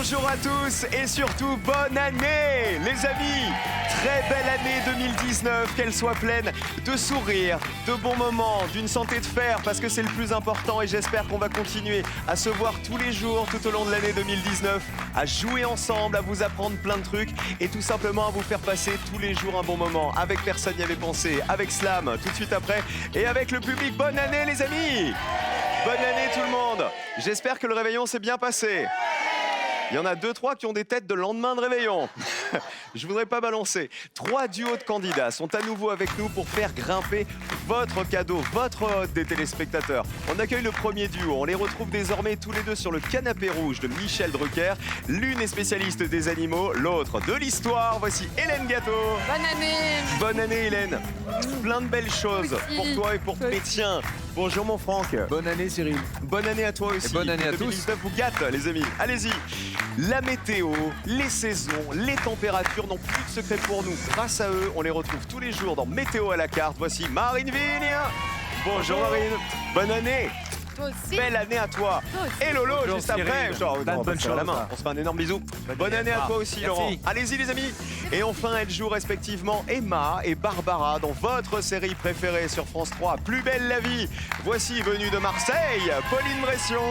Bonjour à tous et surtout bonne année les amis. Très belle année 2019, qu'elle soit pleine de sourires, de bons moments, d'une santé de fer parce que c'est le plus important et j'espère qu'on va continuer à se voir tous les jours tout au long de l'année 2019, à jouer ensemble, à vous apprendre plein de trucs et tout simplement à vous faire passer tous les jours un bon moment avec Personne n'y avait pensé, avec Slam tout de suite après et avec le public. Bonne année les amis. Bonne année tout le monde. J'espère que le réveillon s'est bien passé. Il y en a 2-3 qui ont des têtes de lendemain de réveillon. Je voudrais pas balancer. 3 duos de candidats sont à nouveau avec nous pour faire grimper votre cadeau, votre hôte des téléspectateurs. On accueille le premier duo. On les retrouve désormais tous les deux sur le canapé rouge de Michel Drucker. L'une est spécialiste des animaux, l'autre de l'histoire. Voici Hélène Gâteau. Bonne année. Bonne année Hélène. Plein de belles choses pour toi et pour tes tiens. Bonjour mon Franck. Bonne année Cyril. Bonne année à toi aussi. Et bonne année à tous. 2019 vous gâte les amis. Allez-y. La météo, les saisons, les températures n'ont plus de secret pour nous. Grâce à eux, on les retrouve tous les jours dans Météo à la carte. Voici Marine Vigne. Bonjour Marine. Bonne année. Toi aussi. Belle année à toi. Toi aussi. Et Lolo, Bonjour, juste Cyril. après. Genre, Plein de on va bonnes se faire la choses, main. ça. On se fait un énorme bisou. Bonne année à toi aussi, Merci. Laurent. Allez-y, les amis. Et enfin, elles jouent respectivement Emma et Barbara dans votre série préférée sur France 3, Plus belle la vie. Voici, venue de Marseille, Pauline Bression.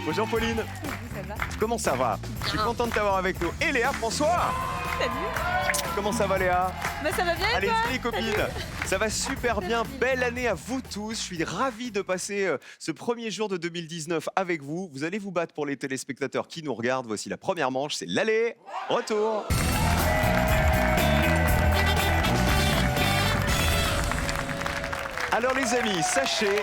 Bonjour Pauline. Ça va? Comment ça va? Je suis content de t'avoir avec nous. Et Léa François. Salut. Comment ça va Léa? Bah ça va bien et Allez, toi? les copines, ça va super bien. Belle année à vous tous. Je suis ravi de passer ce premier jour de 2019 avec vous. Vous allez vous battre pour les téléspectateurs qui nous regardent. Voici la première manche, c'est l'aller, retour. Alors les amis, sachez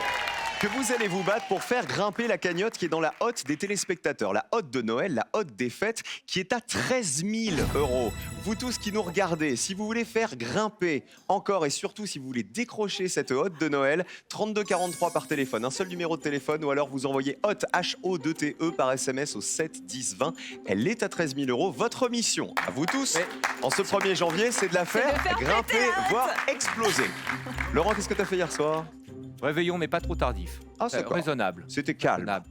que vous allez vous battre pour faire grimper la cagnotte qui est dans la hotte des téléspectateurs, la hotte de Noël, la hotte des fêtes, qui est à 13 000 €. Vous tous qui nous regardez, si vous voulez faire grimper encore et surtout si vous voulez décrocher cette hotte de Noël, 32 43 par téléphone, un seul numéro de téléphone ou alors vous envoyez hotte H-O-2-T-E par SMS au 7 10 20. Elle est à 13 000 €. Votre mission, à vous tous, en ce 1er janvier, c'est de la faire, faire grimper, péter la hotte. voire exploser. Laurent, qu'est-ce que tu as fait hier soir? Réveillon, mais pas trop tardif. Ah, d'accord. Raisonnable. C'était calme. Raisonnable.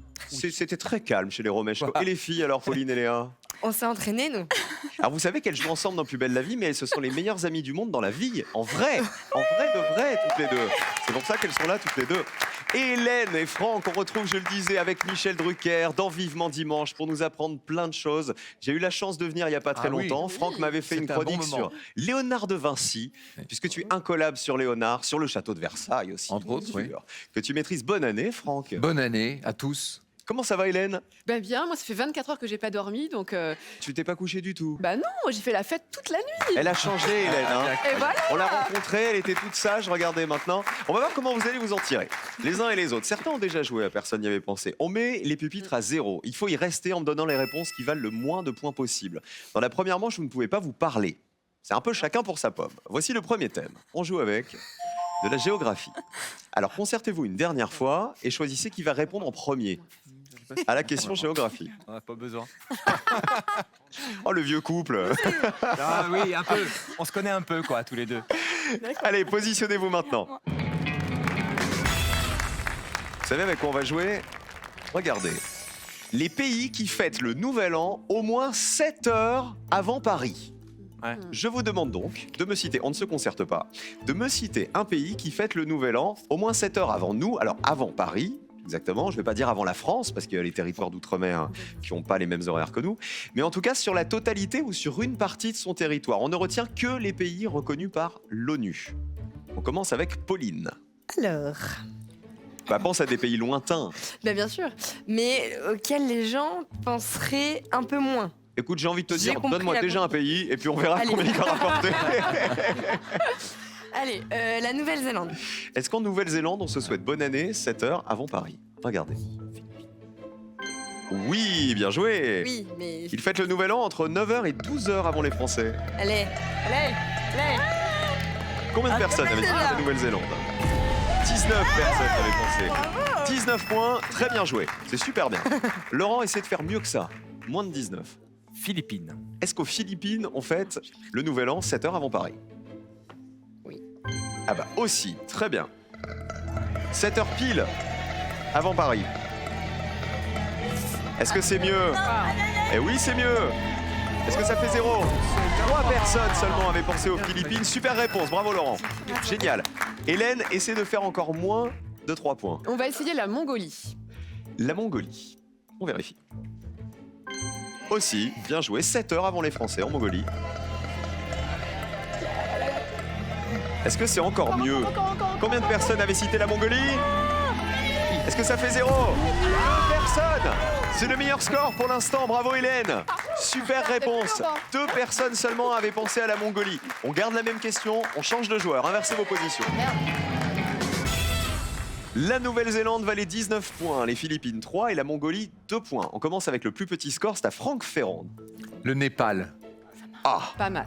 C'était très calme chez les Romèches. Et les filles, alors, Pauline et Léa? On s'est entraînés, nous. Alors, vous savez qu'elles jouent ensemble dans Plus belle la vie, mais ce sont les meilleures amies du monde dans la vie. En vrai de vrai, toutes les deux. C'est pour ça qu'elles sont là, toutes les deux. Et Hélène et Franck, on retrouve, je le disais, avec Michel Drucker dans Vivement Dimanche pour nous apprendre plein de choses. J'ai eu la chance de venir il n'y a pas très longtemps. Franck m'avait fait une c'était un bon chronique moment. sur Léonard de Vinci, puisque tu es incollable sur Léonard, sur le château de Versailles aussi. Entre bien autres, sûr. oui. Que tu maîtrises. Bonne année, Franck. Bonne année à tous. Comment ça va, Hélène? Bah bien, moi ça fait 24 heures que j'ai pas dormi donc Tu t'es pas couché du tout. bah non, j'ai fait la fête toute la nuit. Elle a changé, Hélène. Hein. Et voilà. On l'a rencontrée, elle était toute sage. Regardez maintenant. On va voir comment vous allez vous en tirer, les uns et les autres. Certains ont déjà joué, à personne n'y avait pensé. On met les pupitres à 0. Il faut y rester en me donnant les réponses qui valent le moins de points possible. Dans la première manche, vous ne pouvez pas vous parler. C'est un peu chacun pour sa pomme. Voici le premier thème. On joue avec de la géographie. Alors concertez-vous une dernière fois et choisissez qui va répondre en premier à la question géographie. On n'a pas besoin. Oh, le vieux couple. Ah oui, un peu. On se connaît un peu, quoi, tous les deux. Allez, positionnez-vous maintenant. Vous savez avec quoi on va jouer? Regardez. Les pays qui fêtent le Nouvel An au moins 7 heures avant Paris. Ouais. Je vous demande donc de me citer, on ne se concerte pas, de me citer un pays qui fête le Nouvel An au moins 7 heures avant nous, alors avant Paris. Exactement, je ne vais pas dire avant la France, parce qu'il y a les territoires d'outre-mer qui n'ont pas les mêmes horaires que nous, mais en tout cas sur la totalité ou sur une partie de son territoire. On ne retient que les pays reconnus par l'ONU. On commence avec Pauline. Alors, Bah, pense à des pays lointains. bah bien sûr, mais auxquels les gens penseraient un peu moins. Écoute, j'ai envie de te J'ai dire, compris donne-moi la déjà un pays, et puis on verra Allez. combien il va rapporter. Allez, la Nouvelle-Zélande. Est-ce qu'en Nouvelle-Zélande, on se souhaite bonne année 7 heures avant Paris? Regardez. Oui, bien joué. Oui, mais... Ils fêtent le Nouvel An entre 9h et 12h avant les Français. Allez, allez, allez. Combien de Ah, personnes avaient dit Nouvelle-Zélande. la Nouvelle-Zélande? 19 personnes avaient pensé. 19 points, très bien joué. C'est super bien. Laurent essaie de faire mieux que ça. Moins de 19. Philippines. Est-ce qu'aux Philippines, on fête le Nouvel An 7 heures avant Paris? Oui. Ah bah aussi, très bien. 7 heures pile avant Paris. Est-ce que c'est mieux? Eh oui, c'est mieux. Est-ce que ça fait 0? 3 personnes seulement avaient pensé aux Philippines. Super réponse, bravo Laurent. Génial. Hélène, essaie de faire encore moins de 3 points. On va essayer la Mongolie. La Mongolie. On vérifie. Aussi, bien joué, 7 heures avant les Français en Mongolie. Est-ce que c'est encore mieux? Combien de personnes avaient cité la Mongolie? Est-ce que ça fait 0? 2 personnes. C'est le meilleur score pour l'instant, bravo Hélène. Super réponse. 2 personnes seulement avaient pensé à la Mongolie. On garde la même question, on change de joueur, inversez vos positions. La Nouvelle-Zélande valait 19 points, les Philippines 3 et la Mongolie 2 points. On commence avec le plus petit score, c'est à Franck Ferrand. Le Népal. Ah, Pas mal.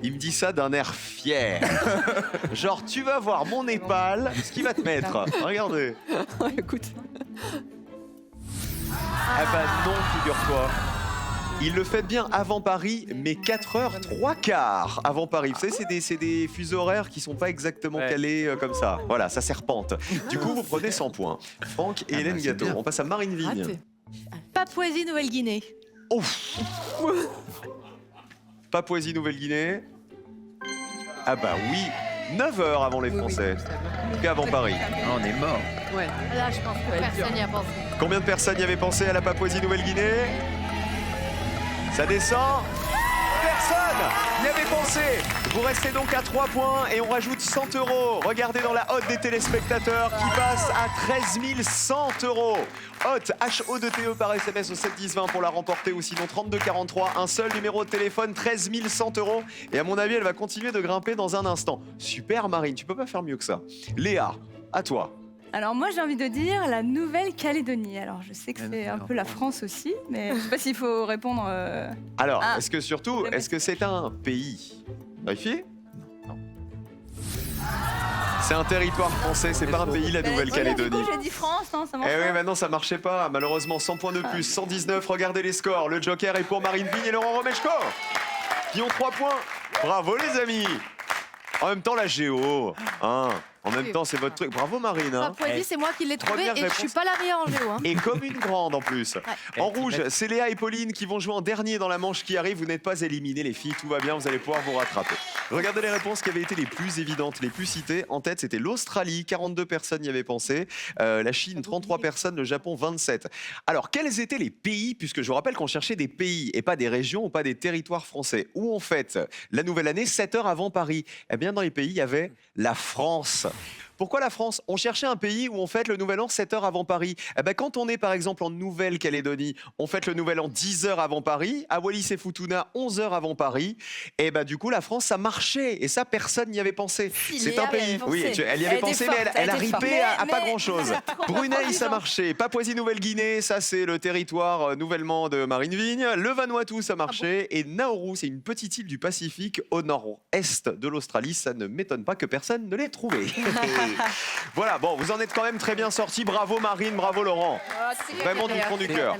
il me dit ça d'un air fier. Genre, tu vas voir mon Népal, ce qu'il va te mettre. Regardez. Écoute. Ah bah non, figure-toi. Il le fait bien avant Paris, mais 4h03 avant Paris. Vous savez, c'est des fuseaux horaires qui sont pas exactement calés comme ça. Voilà, ça serpente. Du coup, vous prenez 100 points. Franck et Hélène Gâteau. On passe à Marine Vigne. Raté. Papouasie-Nouvelle-Guinée. Ouf. Papouasie, Nouvelle-Guinée. Ah bah oui, 9 heures avant les Français. En tout cas avant Paris. Ah, on est mort. Ouais. Là, je pense que personne n'y a pensé. Combien de personnes y avaient pensé à la Papouasie, Nouvelle-Guinée? Ça descend. Personne n'y avait pensé. Vous restez donc à 3 points et on rajoute 100 €. Regardez dans la hotte des téléspectateurs qui passe à 13 100 €. Hotte, H-O-T-E par SMS au 7 10 20 pour la remporter ou sinon 32 43. Un seul numéro de téléphone, 13 100 €. Et à mon avis, elle va continuer de grimper dans un instant. Super Marine, tu peux pas faire mieux que ça. Léa, à toi. Alors moi j'ai envie de dire la Nouvelle-Calédonie. Alors je sais que c'est un peu la France aussi, mais je sais pas s'il faut répondre. Alors, Ah. est-ce que surtout, est-ce que c'est un pays? Vérifiez. C'est un territoire français, c'est pas un pays, la Du Nouvelle-Calédonie. coup j'ai dit France, non, ça marche Eh oui, pas. maintenant ça marchait pas. Malheureusement, 100 points de plus, 119. Regardez les scores. Le Joker est pour Marine Vigne et Laurent Romeshko, qui ont 3 points. Bravo les amis. En même temps, la géo. Hein. En même temps, c'est votre truc. Bravo Marine. Hein. Papouasie, c'est moi qui l'ai trouvé Première et je suis réponse. pas la meilleure en géo. Hein. Et comme une grande en plus. En rouge, c'est Léa et Pauline qui vont jouer en dernier dans la manche qui arrive. Vous n'êtes pas éliminés les filles, tout va bien, vous allez pouvoir vous rattraper. Regardez les réponses qui avaient été les plus évidentes, les plus citées. En tête, c'était l'Australie, 42 personnes y avaient pensé. La Chine, 33 personnes, le Japon, 27. Alors, quels étaient les pays, puisque je vous rappelle qu'on cherchait des pays et pas des régions ou pas des territoires français, où on fête la nouvelle année 7 heures avant Paris? Eh bien, dans les pays, il y avait la France. Pourquoi la France? On cherchait un pays où on fête le Nouvel An 7 heures avant Paris. Eh ben, quand on est par exemple en Nouvelle-Calédonie, on fête le Nouvel An 10 heures avant Paris. À Wallis et Futuna, 11 heures avant Paris. Et ben, du coup, la France, ça marchait. Et ça, personne n'y avait pensé. Si, C'est Léa, un elle y pays. avait pensé. Oui, elle y avait Elle était pensé, forte, mais elle a elle était ripé forte. à pas Mais- grand-chose. Brunei, ça marchait. Papouasie-Nouvelle-Guinée, ça, c'est le territoire nouvellement de Marine Vigne. Le Vanuatu, ça marchait. Et Nauru, c'est une petite île du Pacifique au nord-est de l'Australie. Ça ne m'étonne pas que personne ne l'ait trouvé. Voilà, bon, vous en êtes quand même très bien sortis. Bravo Marine, bravo Laurent. Vraiment du fond du cœur.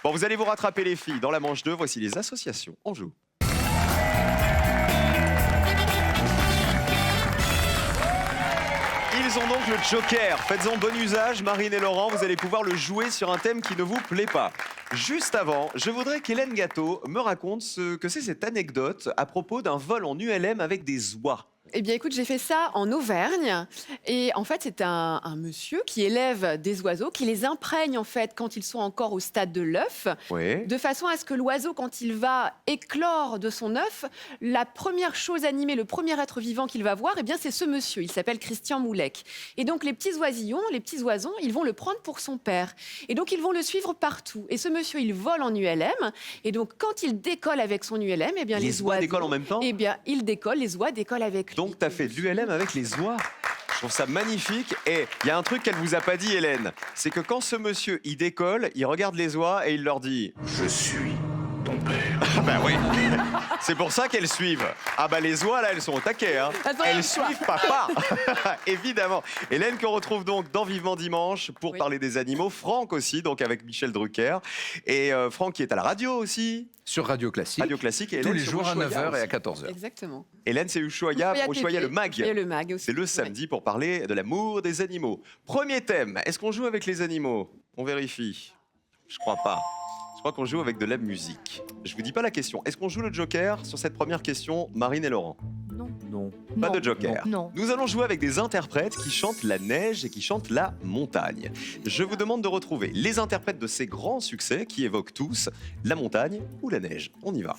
Bon, vous allez vous rattraper les filles. Dans la manche 2, voici les associations. On joue. Ils ont donc le Joker. Faites-en bon usage, Marine et Laurent. Vous allez pouvoir le jouer sur un thème qui ne vous plaît pas. Juste avant, je voudrais qu'Hélène Gâteau me raconte ce que c'est cette anecdote à propos d'un vol en ULM avec des oies. Eh bien, écoute, j'ai fait ça en Auvergne. Et en fait, c'est un monsieur qui élève des oiseaux, qui les imprègne, en fait, quand ils sont encore au stade de l'œuf, Oui. de façon à ce que l'oiseau, quand il va éclore de son œuf, la première chose animée, le premier être vivant qu'il va voir, eh bien, c'est ce monsieur. Il s'appelle Christian Moulec. Et donc, les petits oisillons, les petits oisons, ils vont le prendre pour son père. Et donc, ils vont le suivre partout. Et ce monsieur, il vole en ULM. Et donc, quand il décolle avec son ULM, eh bien, Les oies oiseaux, décollent en même temps? Eh bien, il décolle, les oies décollent avec lui. Donc, tu as fait de l'ULM avec les oies. Je trouve ça magnifique. Et il y a un truc qu'elle vous a pas dit, Hélène. C'est que quand ce monsieur, il décolle, il regarde les oies et il leur dit « Je suis ton père ». Ah bah oui. C'est pour ça qu'elles suivent. Ah bah les oies, là, elles sont au taquet. Hein. Elles suivent papa. Évidemment. Hélène qu'on retrouve donc dans Vivement Dimanche pour parler des animaux. Franck aussi, donc avec Michel Drucker. Et Franck qui est à la radio aussi. Sur Radio Classique. Radio Classique. Et Tous Hélène les sur jours à Ushuaïa 9h et à aussi. 14h. Exactement. Hélène, c'est Ushuaïa, Ushuaïa le mag. Et le mag aussi. C'est le samedi pour parler de l'amour des animaux. Premier thème, est-ce qu'on joue avec les animaux? On vérifie. Je crois pas. Je crois qu'on joue avec de la musique. Je vous dis pas la question. Est-ce qu'on joue le Joker sur cette première question, Marine et Laurent? Non. Pas Non. de Joker. Non. Nous allons jouer avec des interprètes qui chantent la neige et qui chantent la montagne. Je vous demande de retrouver les interprètes de ces grands succès qui évoquent tous la montagne ou la neige. On y va.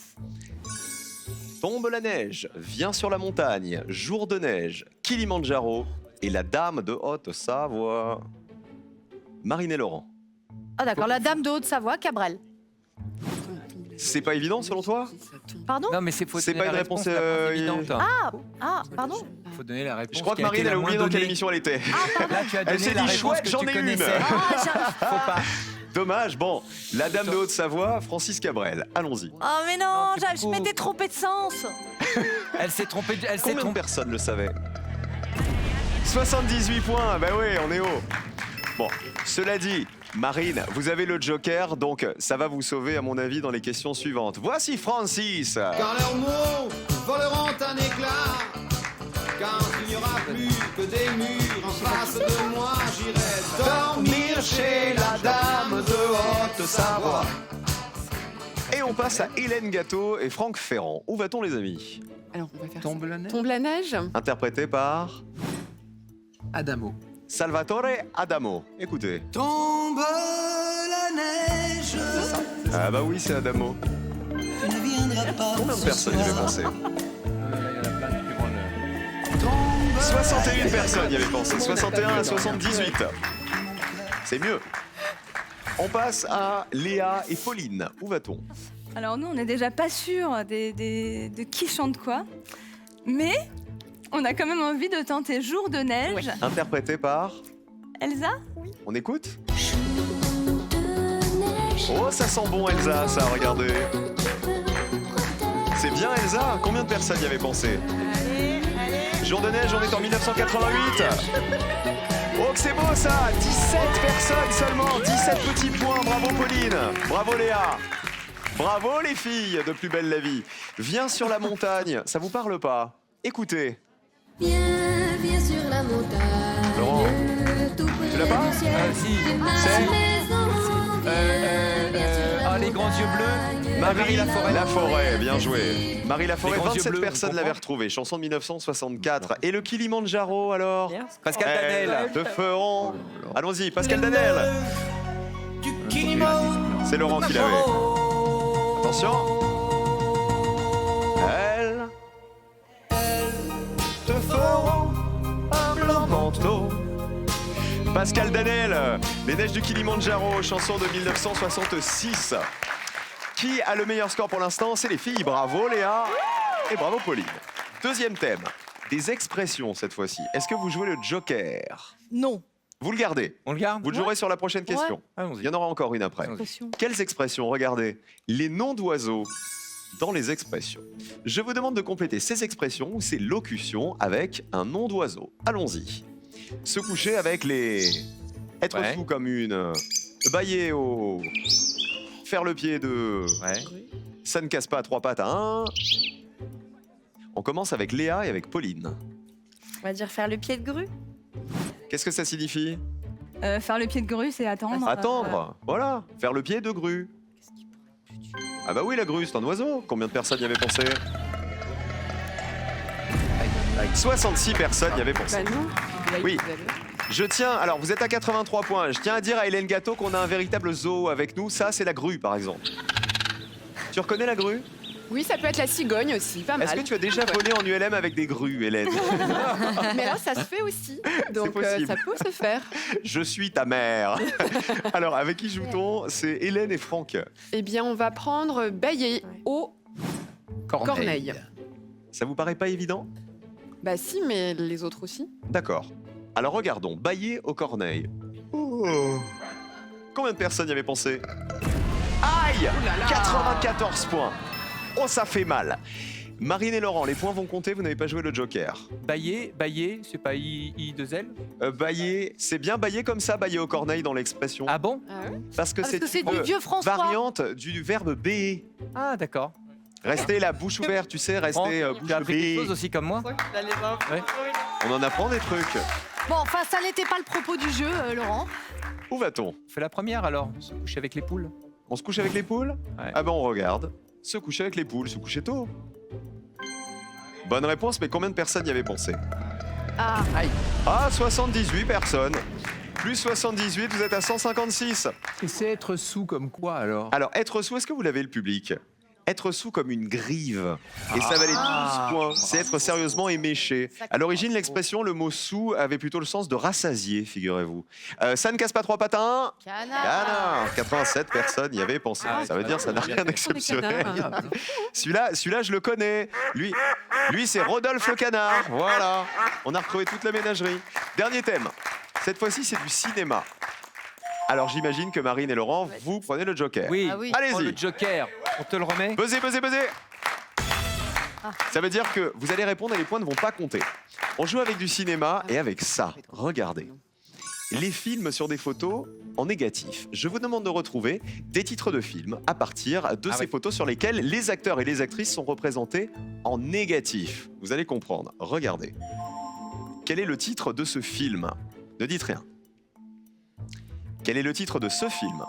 Tombe la neige, viens sur la montagne, jour de neige, Kilimandjaro et la dame de Haute-Savoie. Marine et Laurent. Ah d'accord, la dame de Haute-Savoie, Cabrel. C'est pas évident selon toi? Pardon? Non, mais faut C'est donner pas la une réponse, la plus évidente. Ah, pardon. Faut donner la réponse. Je crois que qui a été Marine, elle a la oublié moins dans quelle donnée. émission elle était. Là, tu as Elle donné s'est la dit, réponse chouette, que j'en tu ai une. connaissais. Faut pas. Dommage, bon, la dame de Haute-Savoie, Francis Cabrel, allons-y. Oh mais non, Non, c'est je beaucoup. m'étais trompée de sens. Elle s'est trompée. Elle s'est Combien de trompée. personnes le savaient? 78 points, bah oui, on est haut. Bon, cela dit, Marine, vous avez le Joker, donc ça va vous sauver à mon avis dans les questions suivantes. Voici Francis. Car leurs mots voleront un éclat. Quand il n'y aura plus que des murs en face de moi, j'irai dormir chez la dame de Haute-Savoie. Et on passe à Hélène Gâteau et Franck Ferrand. Où va-t-on les amis? Alors, on va faire Tombe la neige. Tombe la neige. Interprété par Adamo. Salvatore Adamo. Écoutez. Tombe la neige, Ah bah oui, c'est Adamo. tu ne viendras pas. Combien de personnes y avaient pensé? Il y en a plein qui vont le- 61 personnes y avaient pensé, 61 à 78. C'est mieux. On passe à Léa et Pauline. Où va-t-on? Alors nous, on n'est déjà pas sûr de qui chante quoi, mais on a quand même envie de tenter Jour de neige. Interprété par... Elsa? On écoute? Oh, ça sent bon Elsa, ça, regardez. C'est bien Elsa? Combien de personnes y avaient pensé? Jour de neige, on est en 1988. Oh, que c'est beau ça! 17 personnes seulement, 17 petits points, bravo Pauline, bravo Léa. Bravo les filles de Plus belle la vie. Viens sur la montagne, ça vous parle pas? Écoutez. Viens, viens sur la montagne. Laurent, tout près tu l'as pas? du ciel. Si. C'est Ah, les grands yeux bleus. Marie Laforêt, bien joué. Marie Laforêt, Les grands yeux 27 bleus, personnes vous l'avaient comprenez retrouvée, chanson de 1964. Et le Kilimandjaro alors? Pascal Danel. Te feront. Allons-y, Pascal Danel. Du Kilimandjaro. C'est Laurent qui l'avait. Attention. Elle te feront un blanc manteau. Pascal Danel, Les Neiges du Kilimandjaro, chanson de 1966. Qui a le meilleur score pour l'instant? C'est les filles. Bravo Léa et bravo Pauline. Deuxième thème, des expressions cette fois-ci. Est-ce que vous jouez le Joker? Non. Vous le gardez. On le garde. Vous le jouerez sur la prochaine question. Il Allons-y. y en aura encore une après. Impression. Quelles expressions? Regardez. Les noms d'oiseaux dans les expressions. Je vous demande de compléter ces expressions ou ces locutions avec un nom d'oiseau. Allons-y. Se coucher avec les... Être Ouais. fou comme une... Bailler au... Faire le pied de... Ouais. Ça ne casse pas à trois pattes à un. On commence avec Léa et avec Pauline. On va dire faire le pied de grue. Qu'est-ce que ça signifie? Faire le pied de grue, c'est attendre. Attendre, voilà. Faire le pied de grue. Ah bah oui, la grue, c'est un oiseau. Combien de personnes y avaient pensé? 66 personnes y avaient pensé. Bah non. Oui. Je tiens, alors vous êtes à 83 points, je tiens à dire à Hélène Gâteau qu'on a un véritable zoo avec nous. Ça, c'est la grue, par exemple. Tu reconnais la grue? Oui, ça peut être la cigogne aussi, pas mal. Est-ce que tu as déjà volé en ULM avec des grues, Hélène? Mais alors, ça se fait aussi. Donc, possible. ça peut se faire. Je suis ta mère. Alors, avec qui joue-t-on? C'est Hélène et Franck. Eh bien, on va prendre Baillet au Corneille. Ça vous paraît pas évident? Bah si, mais les autres aussi. D'accord. Alors regardons, Baillet au Corneille. Oh. Combien de personnes y avaient pensé? Aïe! 94 points. Oh, ça fait mal. Marine et Laurent, les points vont compter, vous n'avez pas joué le Joker. Bailler, c'est pas I2L. Baillet, c'est bien bailler comme ça, bailler au Corneille dans l'expression. Ah bon? Ah ouais? Parce que Parce c'est que c'est une du vieux François. variante du verbe bailler. Ah d'accord. Rester la bouche ouverte, tu sais, rester Franck, bouche tu as appris quelque chose bée. aussi comme moi. On en apprend des trucs. Bon, enfin, ça n'était pas le propos du jeu, Laurent. Où va-t-on? Fais la première alors. Se coucher avec les poules. On se couche avec les poules? Ouais. Ah ben on regarde. Se coucher avec les poules, se coucher tôt. Bonne réponse, mais combien de personnes y avaient pensé? Ah, Ah, 78 personnes. Plus 78, vous êtes à 156. Et c'est être sous comme quoi alors? Alors, être sous, est-ce que vous l'avez le public? Être sous comme une grive. Et ça valait 12 points. C'est être sérieusement éméché. À l'origine, l'expression, le mot sous avait plutôt le sens de rassasié, figurez-vous. Ça ne casse pas trois patins. Canard. 87 personnes y avaient pensé. Ça veut dire ça n'a rien d'exceptionnel. Celui-là, je le connais. Lui c'est Rodolphe le canard. Voilà. On a retrouvé toute la ménagerie. Dernier thème. Cette fois-ci, c'est du cinéma. Alors, j'imagine que Marine et Laurent, vous prenez le joker. Oui, Ah oui. prends Allez-y. le joker. On te le remet? Buzzez. Ça veut dire que vous allez répondre et les points ne vont pas compter. On joue avec du cinéma et avec ça. Regardez. Les films sur des photos en négatif. Je vous demande de retrouver des titres de films à partir de ces photos sur lesquelles les acteurs et les actrices sont représentés en négatif. Vous allez comprendre. Regardez. Quel est le titre de ce film? Ne dites rien. Quel est le titre de ce film?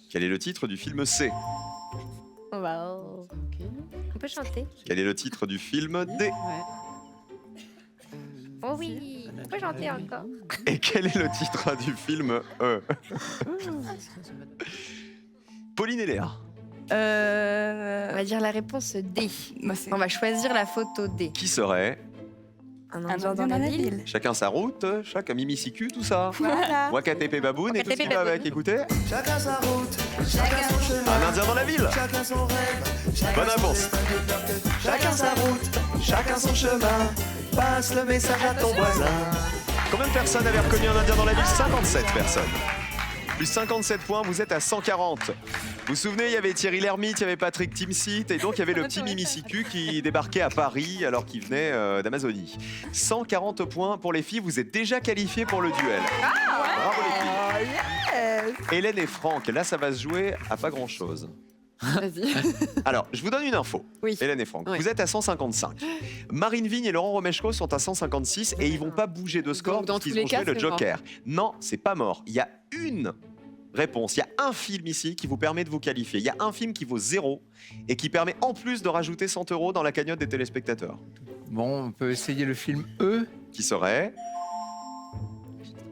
Quel est le titre du film C? On peut chanter. Quel est le titre du film D? Oh oui, on peut chanter encore. Et quel est le titre du film E? Pauline et Léa. On va dire la réponse D. Moi, c'est On va choisir la photo D. Qui serait? Un un indien dans la ville. Chacun sa route, chacun Mimicicu, tout ça. Voilà. Wakatepe Baboun et tout ce qui Wakatepe va Baboun. avec, écoutez. Chacun sa route, chacun son chemin. Un indien dans la ville. Chacun son rêve, chacun Bonne son réponse. destin développe. Chacun sa route, chacun son chemin. Passe le message à ton voisin. Combien de personnes avaient reconnu un indien dans la ville? 57 personnes. Plus 57 points, vous êtes à 140. Vous vous souvenez, il y avait Thierry Lhermitte, il y avait Patrick Timsit, et donc il y avait le petit Mimicicu qui débarquait à Paris alors qu'il venait d'Amazonie. 140 points pour les filles, vous êtes déjà qualifiés pour le duel. Bravo les filles. Hélène et Franck, là ça va se jouer à pas grand-chose. vas-y. Alors, je vous donne une info. Oui. Hélène et Franck, Oui. vous êtes à 155. Marine Vigne et Laurent Romeshko sont à 156 et ils vont pas bouger de score Donc, dans parce qu'ils tous les ont joué cas, le c'est mort. Joker. Non, c'est pas mort. Il y a une réponse. Il y a un film ici qui vous permet de vous qualifier. Il y a un film qui vaut 0 et qui permet en plus de rajouter 100 € dans la cagnotte des téléspectateurs. Bon, on peut essayer le film E. Qui serait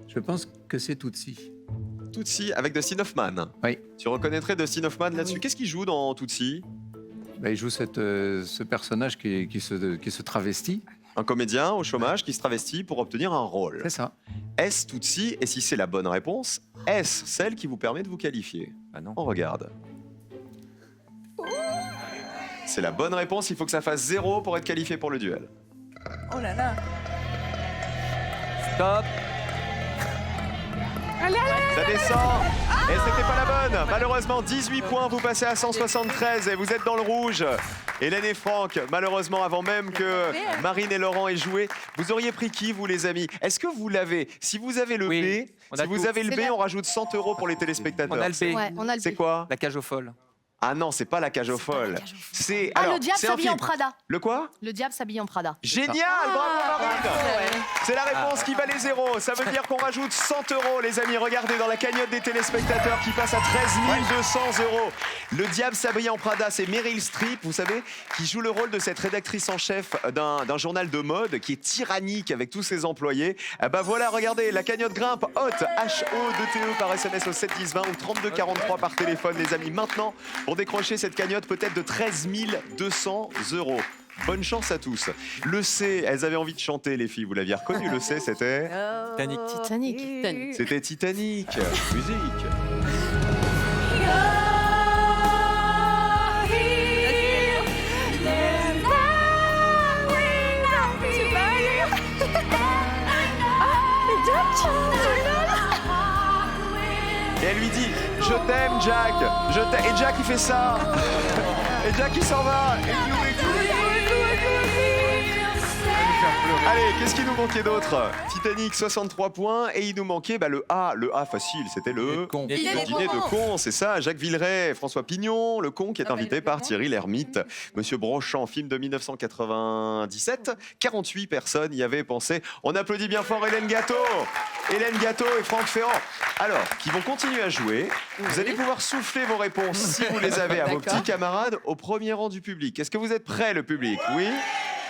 Je pense que c'est Tootsie. Tootsie avec Dustin Hoffman. Oui. Tu reconnaîtrais Dustin Hoffman là-dessus. Qu'est-ce qu'il joue dans Tootsie? Bah, il joue ce personnage qui se travestit. Un comédien au chômage qui se travestit pour obtenir un rôle. C'est ça. Est-ce Tootsie? Et si c'est la bonne réponse, est-ce celle qui vous permet de vous qualifier? Bah non. On regarde. C'est la bonne réponse, il faut que ça fasse 0 pour être qualifié pour le duel. Oh là là. Stop. Ça descend et c'était pas la bonne. Malheureusement, 18 points, vous passez à 173 et vous êtes dans le rouge. Hélène et Franck, malheureusement, avant même que Marine et Laurent aient joué, vous auriez pris qui, vous les amis? Est-ce que vous l'avez? Si vous avez le Oui, B, on a si vous tout. avez le B, on rajoute 100 € pour les téléspectateurs. On a le B. Ouais, on a le C'est B. quoi? La cage aux folles. Ah non, c'est pas la cage aux folles. C'est Ah, alors, le diable c'est un s'habille en film. Prada. Le quoi? Le diable s'habille en Prada. Génial, bravo Marine. C'est la réponse qui valait 0. Ça veut dire qu'on rajoute 100 € les amis. Regardez dans la cagnotte des téléspectateurs qui passe à 13 200 €. Le diable s'habille en Prada, c'est Meryl Streep, vous savez, qui joue le rôle de cette rédactrice en chef d'un journal de mode qui est tyrannique avec tous ses employés. Bah voilà, regardez, la cagnotte grimpe haute, HO2TE par SMS au 7 10 20 ou 32 43 par téléphone les amis. Maintenant, pour décrocher cette cagnotte peut-être de 13 200 €. Bonne chance à tous. Le C, elles avaient envie de chanter les filles, vous l'aviez reconnu, le C c'était? Titanic. Titanic. C'était Titanic. Musique. Et elle lui dit, je t'aime Jack, je t'aime. Et Jack il fait ça. Et Jack il s'en va. Et il nous écoute. Allez, qu'est-ce qu'il nous manquait d'autre? Titanic, 63 points. Et il nous manquait le A. Le A facile, c'était le Con. dîner de con, c'est ça. Jacques Villeray, François Pignon, le con qui est invité par Thierry Lhermitte. Monsieur Brochant, film de 1997. 48 personnes y avaient pensé. On applaudit bien fort Hélène Gâteau. Hélène Gâteau et Franck Ferrand. Alors, qui vont continuer à jouer. Vous allez pouvoir souffler vos réponses, si vous les avez, à vos petits camarades au premier rang du public. Est-ce que vous êtes prêts, le public? Oui.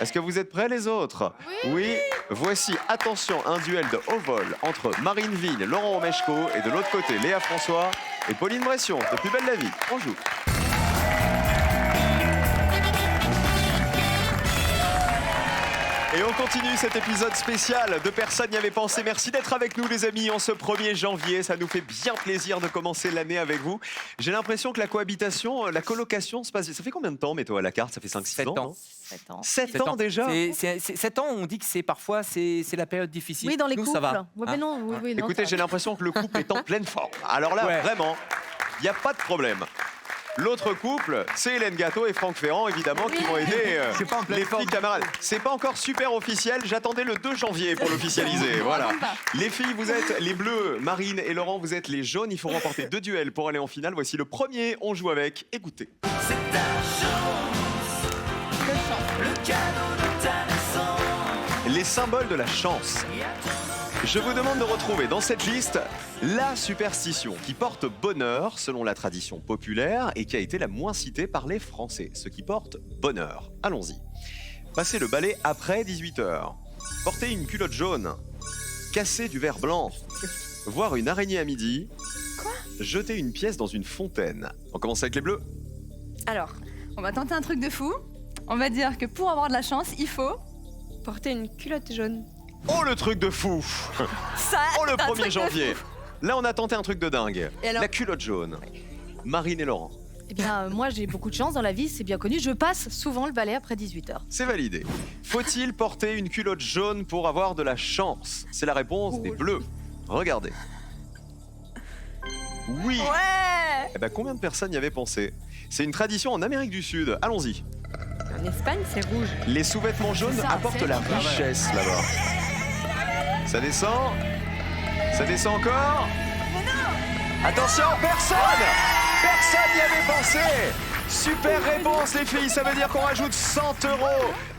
Est-ce que vous êtes prêts, les autres? Oui. Voici, attention, un duel de haut vol entre Marine Vigne, Laurent Omeshko et de l'autre côté, Léa François et Pauline Bression. De Plus belle la vie. On joue. Et on continue cet épisode spécial de Personne n'y avait pensé. Merci d'être avec nous, les amis, en ce 1er janvier. Ça nous fait bien plaisir de commencer l'année avec vous. J'ai l'impression que la cohabitation, la colocation se passe... Ça fait combien de temps, mets-toi à la carte? Ça fait 5-6 ans, non? 7 ans. 7 ans déjà? 7 ans, on dit que c'est parfois c'est la période difficile. Oui, dans les Nous, couples. ça va. Ouais, mais non, oui, non, Écoutez, ça j'ai l'impression que le couple est en pleine forme. Alors là, Ouais. vraiment, il n'y a pas de problème. L'autre couple, c'est Hélène Gâteau et Franck Ferrand, évidemment, qui vont aider C'est pas en pleine les forme. petits camarades. C'est pas encore super officiel, j'attendais le 2 janvier pour l'officialiser. Voilà. Les filles, vous êtes les bleus, Marine et Laurent, vous êtes les jaunes. Il faut remporter 2 duels pour aller en finale. Voici le premier, on joue avec. Écoutez. Les symboles de la chance. Je vous demande de retrouver dans cette liste la superstition qui porte bonheur selon la tradition populaire et qui a été la moins citée par les Français. Ce qui porte bonheur. Allons-y. Passer le balai après 18h. Porter une culotte jaune. Casser du verre blanc. Voir une araignée à midi. Jeter une pièce dans une fontaine. On commence avec les bleus. Alors, on va tenter un truc de fou. On va dire que pour avoir de la chance, il faut... Porter une culotte jaune. Oh le truc de fou. Ça, Oh le un truc 1er de janvier. fou. Là on a tenté un truc de dingue. Et alors La culotte jaune. Marine et Laurent. Eh bien, moi, j'ai beaucoup de chance dans la vie, c'est bien connu. Je passe souvent le balai après 18h. C'est validé. Faut-il porter une culotte jaune pour avoir de la chance? C'est la réponse des bleus. Regardez. Oui. Ouais. Eh ben, combien de personnes y avaient pensé? C'est une tradition en Amérique du Sud. Allons-y. En Espagne, c'est rouge. Les sous-vêtements jaunes ça, apportent c'est la vrai. richesse là-bas. Ça descend. Ça descend encore. Attention, personne! Personne n'y avait pensé! Super réponse les filles, ça veut dire qu'on rajoute 100 €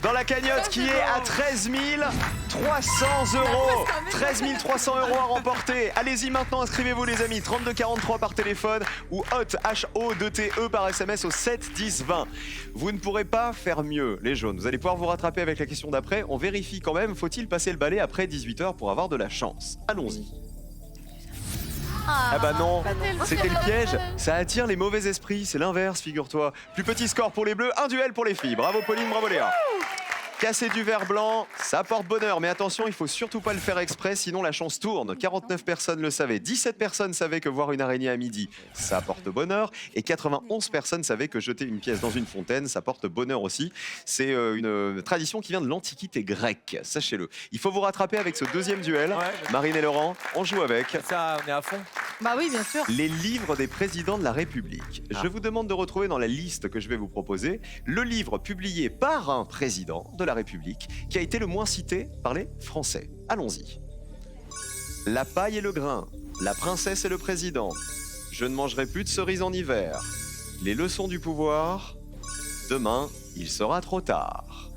dans la cagnotte qui est à 13 300 €. 13 300 € à remporter. Allez-y maintenant, inscrivez-vous les amis. 32 43 par téléphone ou HOT, H-O-2-T-E par SMS au 7 10 20. Vous ne pourrez pas faire mieux, les jaunes. Vous allez pouvoir vous rattraper avec la question d'après. On vérifie quand même, faut-il passer le balai après 18h pour avoir de la chance? Allons-y. Ah bah non, c'était le piège. Ça attire les mauvais esprits, c'est l'inverse, figure-toi. Plus petit score pour les bleus, un duel pour les filles. Bravo Pauline, bravo Léa. Casser du verre blanc, ça apporte bonheur, mais attention, il faut surtout pas le faire exprès, sinon la chance tourne. 49 personnes le savaient, 17 personnes savaient que voir une araignée à midi, ça apporte bonheur, et 91 personnes savaient que jeter une pièce dans une fontaine, ça apporte bonheur aussi. C'est une tradition qui vient de l'Antiquité grecque, sachez-le. Il faut vous rattraper avec ce deuxième duel. Ouais. Marine et Laurent, on joue avec. Ça, on est à fond. Bah oui, bien sûr. Les livres des présidents de la République. Je vous demande de retrouver dans la liste que je vais vous proposer le livre publié par un président de la République qui a été le moins cité par les Français. Allons-y. La paille et le grain, la princesse et le président, je ne mangerai plus de cerises en hiver, les leçons du pouvoir, demain, il sera trop tard.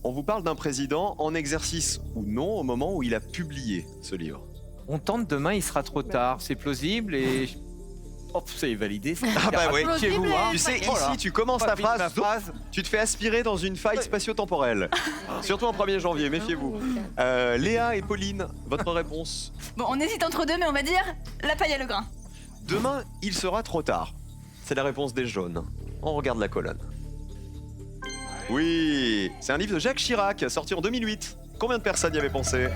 On vous parle d'un président en exercice ou non au moment où il a publié ce livre. On tente demain, il sera trop tard. C'est plausible et... Hop, ça est validé. Ah bah oui. Chez vous, hein. Tu sais, Voilà. ici, tu commences Pas ta vite ma phrase, phrase. tu te fais aspirer dans une faille spatio-temporelle. Surtout en 1er janvier, méfiez-vous. Léa et Pauline, votre réponse? Bon, on hésite entre deux, mais on va dire la paille et le grain. Demain, il sera trop tard. C'est la réponse des jaunes. On regarde la colonne. Oui, c'est un livre de Jacques Chirac, sorti en 2008. Combien de personnes y avaient pensé?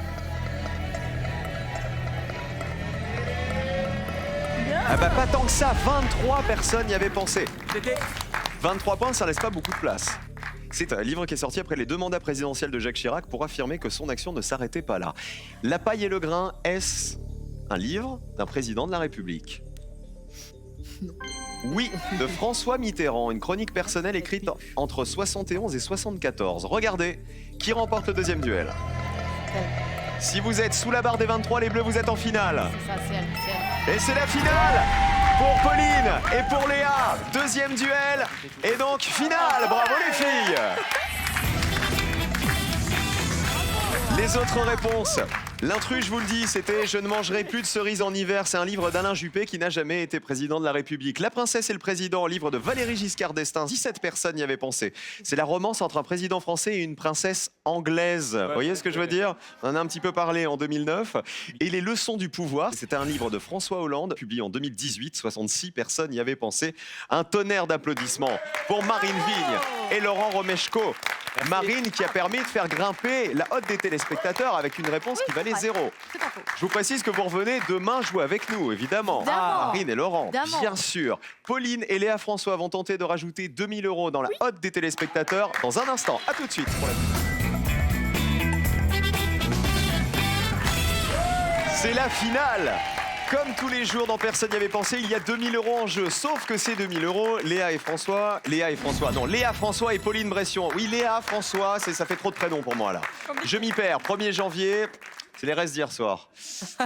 Ah bah pas tant que ça, 23 personnes y avaient pensé. 23 points, ça laisse pas beaucoup de place. C'est un livre qui est sorti après les 2 mandats présidentiels de Jacques Chirac pour affirmer que son action ne s'arrêtait pas là. La paille et le grain, est-ce un livre d'un président de la République? Oui, de François Mitterrand, une chronique personnelle écrite entre 71 et 74. Regardez, qui remporte le deuxième duel? Si vous êtes sous la barre des 23, les bleus, vous êtes en finale. C'est ça, c'est elle. Et c'est la finale pour Pauline et pour Léa. Deuxième duel et donc finale. Bravo les filles. Les autres réponses. L'intrus, je vous le dis, c'était « Je ne mangerai plus de cerises en hiver ». C'est un livre d'Alain Juppé qui n'a jamais été président de la République. La princesse et le président, livre de Valéry Giscard d'Estaing. 17 personnes y avaient pensé. C'est la romance entre un président français et une princesse anglaise. Vous voyez ce que je veux dire? On en a un petit peu parlé en 2009. Et Les leçons du pouvoir, c'était un livre de François Hollande, publié en 2018. 66 personnes y avaient pensé. Un tonnerre d'applaudissements pour Marine Vigne et Laurent Romeshko. Marine qui a permis de faire grimper la hotte des téléspectateurs avec une réponse qui valait 0. Je vous précise que vous revenez demain jouer avec nous, évidemment. Marine et Laurent, bien sûr. Pauline et Léa François vont tenter de rajouter 2000 € dans la hotte des téléspectateurs dans un instant. À tout de suite pour la C'est la finale. Comme tous les jours dans Personne n'y avait pensé, il y a 2000 € en jeu. Sauf que ces 2000 €, Léa, François et Pauline Bression. Oui, Léa, François, ça fait trop de prénoms pour moi là. Je m'y perds. 1er janvier, c'est les restes d'hier soir.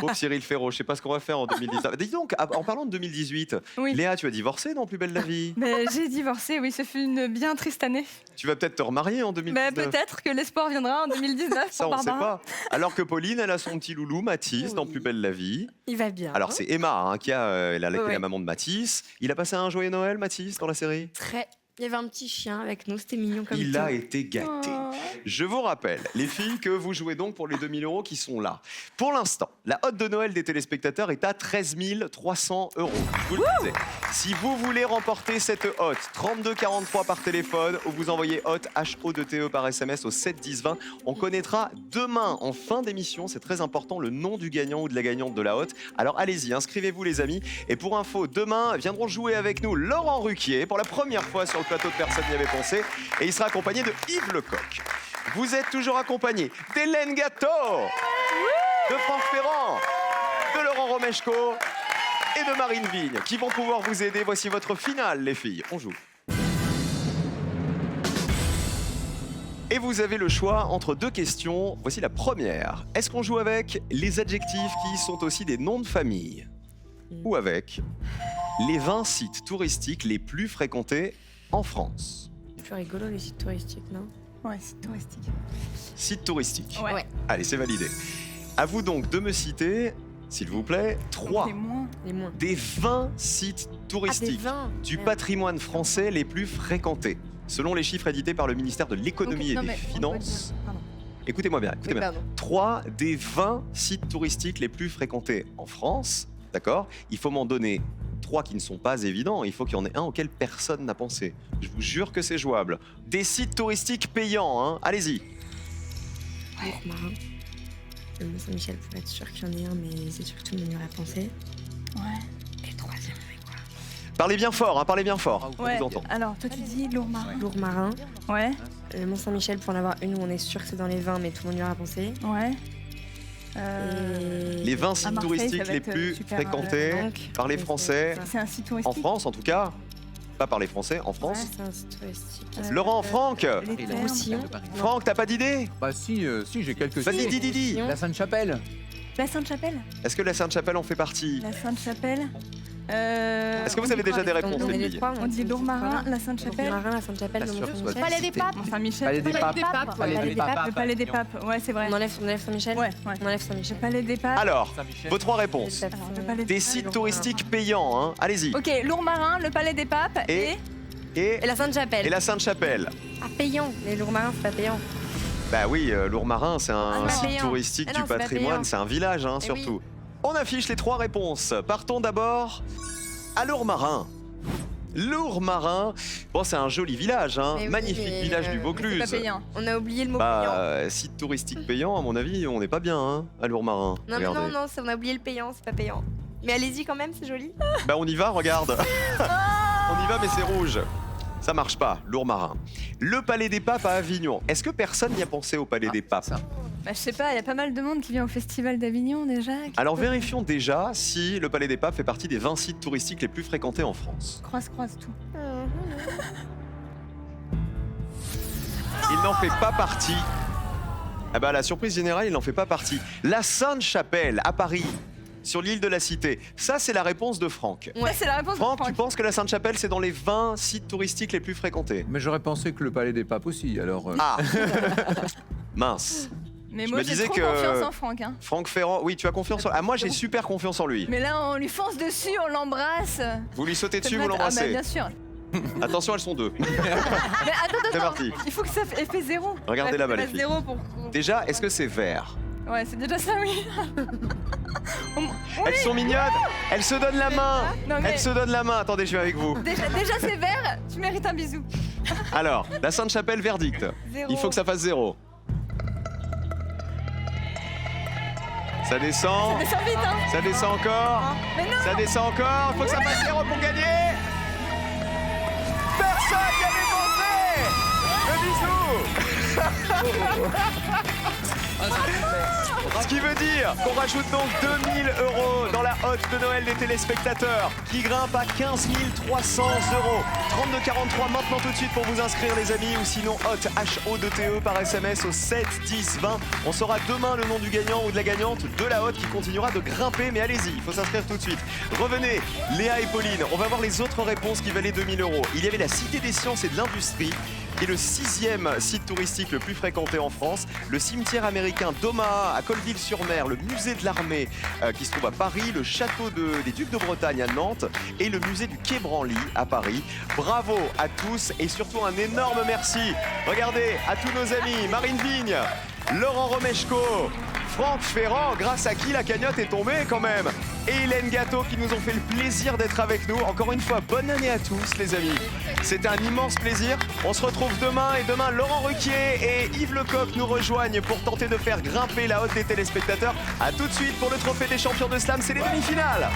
Pauvre Cyril Ferraud, je sais pas ce qu'on va faire en 2019. Dis donc, en parlant de 2018, Oui. Léa, tu as divorcé dans Plus belle la vie? Mais j'ai divorcé, oui, ce fut une bien triste année. Tu vas peut-être te remarier en 2019. Mais peut-être que l'espoir viendra en 2019 Ça, pour on sait Barbara. pas. Alors que Pauline, elle a son petit loulou, Mathis, dans Plus belle la vie. Il va bien. Alors, c'est Emma qui a qui est Ouais. la maman de Mathis. Il a passé un joyeux Noël, Mathis, dans la série? Très. Il y avait un petit chien avec nous, c'était mignon comme Il tout. a été gâté. Oh. Je vous rappelle, les filles, que vous jouez donc pour les 2000 € qui sont là. Pour l'instant, la hotte de Noël des téléspectateurs est à 13 300 €. Je vous le disais. Si vous voulez remporter cette hotte, 3243 par téléphone ou vous envoyez hotte HO2TE par SMS au 7 10 20. On connaîtra demain, en fin d'émission, c'est très important, le nom du gagnant ou de la gagnante de la hotte. Alors allez-y, inscrivez-vous les amis. Et pour info, demain viendront jouer avec nous Laurent Ruquier pour la première fois sur le plateau de Personne n'y avait pensé. Et il sera accompagné de Yves Lecoq. Vous êtes toujours accompagné d'Hélène Gâteau, de Franck Ferrand, de Laurent Romeshko et de Marine Vigne qui vont pouvoir vous aider. Voici votre finale, les filles. On joue. Et vous avez le choix entre deux questions. Voici la première. Est-ce qu'on joue avec les adjectifs qui sont aussi des noms de famille ou avec les 20 sites touristiques les plus fréquentés en France? C'est plus rigolo les sites touristiques, non? Ouais, c'est touristique. Sites touristiques. Ouais. Allez, c'est validé. À vous donc de me citer, s'il vous plaît, 3 C'est moins. Les moins. des 20 sites touristiques du patrimoine français les plus fréquentés, selon les chiffres édités par le ministère de l'économie et des finances. Écoutez-moi bien, écoutez bien. 3 des 20 sites touristiques les plus fréquentés en France, d'accord? Il faut m'en donner 3 qui ne sont pas évidents, il faut qu'il y en ait un auquel personne n'a pensé. Je vous jure que c'est jouable. Des sites touristiques payants, hein. Allez-y. Lourmarin. Le Mont-Saint-Michel, pour être sûr qu'il y en ait un, mais c'est sûr que tout le monde y aurait pensé. Ouais. Et le troisième, c'est quoi? Parlez bien fort, hein, parlez bien fort. On Ouais. vous entend. Alors, toi, tu dis Lourmarin. Lourmarin. Ouais. Le Mont-Saint-Michel, pour en avoir une où on est sûr que c'est dans les 20, mais tout le monde y aura pensé. Ouais. Et... Les 20 à sites Marseille, touristiques ça va les être plus super, fréquentés donc, par les c'est Français, ça. C'est un site en touristique. France en tout cas, pas par les Français, en France. Ouais, c'est un site touristique. Laurent, Franck, Les Et la Thermes. Roussillon. Franck, t'as pas d'idée? Bah si, j'ai quelques... Vas-y, dis. La Sainte-Chapelle. La Sainte-Chapelle. Est-ce que la Sainte-Chapelle en fait partie? La Sainte-Chapelle. Est-ce que vous avez déjà des réponses, On les est les filles? trois. On dit Lourmarin, la Sainte-Chapelle. Lourmarin, la Sainte-Chapelle, le Pas sûr que ce soit Mont-Saint-Michel. Palais des cité. Papes. Saint-Michel. Palais des Papes. Des Papes. Palais des Papes. Le Palais des Papes. Ouais, c'est vrai. On enlève Saint-Michel? Ouais, ouais. On enlève Saint-Michel. Le Palais des Papes. Alors, vos 3 réponses. Alors, le Palais Des des sites Papes. touristiques payants, hein. Allez-y. Ok, Lourmarin, le Palais des Papes Et Et la Sainte-Chapelle. la Sainte-Chapelle. Ah, payant. Les Lourmarins, c'est pas payant. Bah oui, Lourmarin, c'est un Ah, site payant. touristique Ah du non, c'est pas patrimoine, payant. c'est un village, hein, Eh surtout. On affiche les 3 réponses. Partons d'abord à Lourmarin. Lourmarin, bon, c'est un joli village, hein. Mais oui, Magnifique mais, village du C'est pas Vaucluse. payant. On a oublié le mot payant. Bah, site touristique payant, à mon avis, on n'est pas bien, hein, à Lourmarin. Non, mais Regardez. non, on a oublié le payant, c'est pas payant. Mais allez-y quand même, c'est joli. Bah, on y va, regarde. On y va, mais c'est rouge. Ça marche pas, Lourmarin. Le Palais des Papes à Avignon. Est-ce que personne n'y a pensé au Palais des Papes? Bah, je sais pas, il y a pas mal de monde qui vient au Festival d'Avignon déjà. Alors vérifions déjà si le Palais des Papes fait partie des 20 sites touristiques les plus fréquentés en France. Croise tout. Il n'en fait pas partie. Ah bah la surprise générale, il n'en fait pas partie. La Sainte-Chapelle à Paris, sur l'île de la Cité. Ça, c'est la réponse de Franck. Ça, c'est la réponse de Franck, tu Franck. penses que la Sainte-Chapelle, c'est dans les 20 sites touristiques les plus fréquentés? Mais j'aurais pensé que le Palais des Papes aussi, alors... Ah mince. Mais Je moi, me j'ai disais trop que- confiance en Franck. Hein. Franck Ferrand, oui, tu as confiance en... Ah, moi, j'ai super confiance en lui. Mais là, on lui fonce dessus, on l'embrasse. Vous lui sautez dessus, Ça vous doit être- Ah bah, l'embrassez. bien sûr. Attention, elles sont deux. Mais attends, C'est parti. il faut que ça fait effet zéro. Regardez là-bas, les Effet filles. zéro pour... Déjà, est-ce que c'est vert? Ouais, c'est déjà ça, oui. Elles sont mignonnes. Elles se donnent la main. Non, mais- Elles se donnent la main. Attendez, je vais avec vous. Déjà c'est vert, tu mérites un bisou. Alors, la Sainte-Chapelle, verdict. Zéro. Il faut que ça fasse 0. Ça descend. Ça descend vite, hein. Ça descend encore. Mais non. Ça descend encore. Il faut que ça fasse 0 pour gagner. Personne n'y avait pensé. Le bisou. Ce qui veut dire qu'on rajoute donc 2000 € dans la hotte de Noël des téléspectateurs qui grimpe à 15 300 €. 32,43 maintenant tout de suite pour vous inscrire les amis, ou sinon hotte HO2TE par SMS au 7 10 20. On saura demain le nom du gagnant ou de la gagnante de la hotte qui continuera de grimper, mais allez-y, il faut s'inscrire tout de suite. Revenez, Léa et Pauline, on va voir les autres réponses qui valaient 2000 €. Il y avait la Cité des Sciences et de l'Industrie, qui est le 6e site touristique le plus fréquenté en France, le cimetière américain d'Omaha à Colleville-sur-Mer, le musée de l'armée qui se trouve à Paris, le château des Ducs de Bretagne à Nantes et le musée du Quai Branly à Paris. Bravo à tous et surtout un énorme merci. Regardez à tous nos amis, Marine Vigne, Laurent Romeshko, Franck Ferrand, grâce à qui la cagnotte est tombée quand même, et Hélène Gâteau qui nous ont fait le plaisir d'être avec nous. Encore une fois, bonne année à tous les amis. C'était un immense plaisir. On se retrouve demain et demain Laurent Ruquier et Yves Lecoq nous rejoignent pour tenter de faire grimper la hotte des téléspectateurs. A tout de suite pour le trophée des champions de slam, c'est les demi-finales.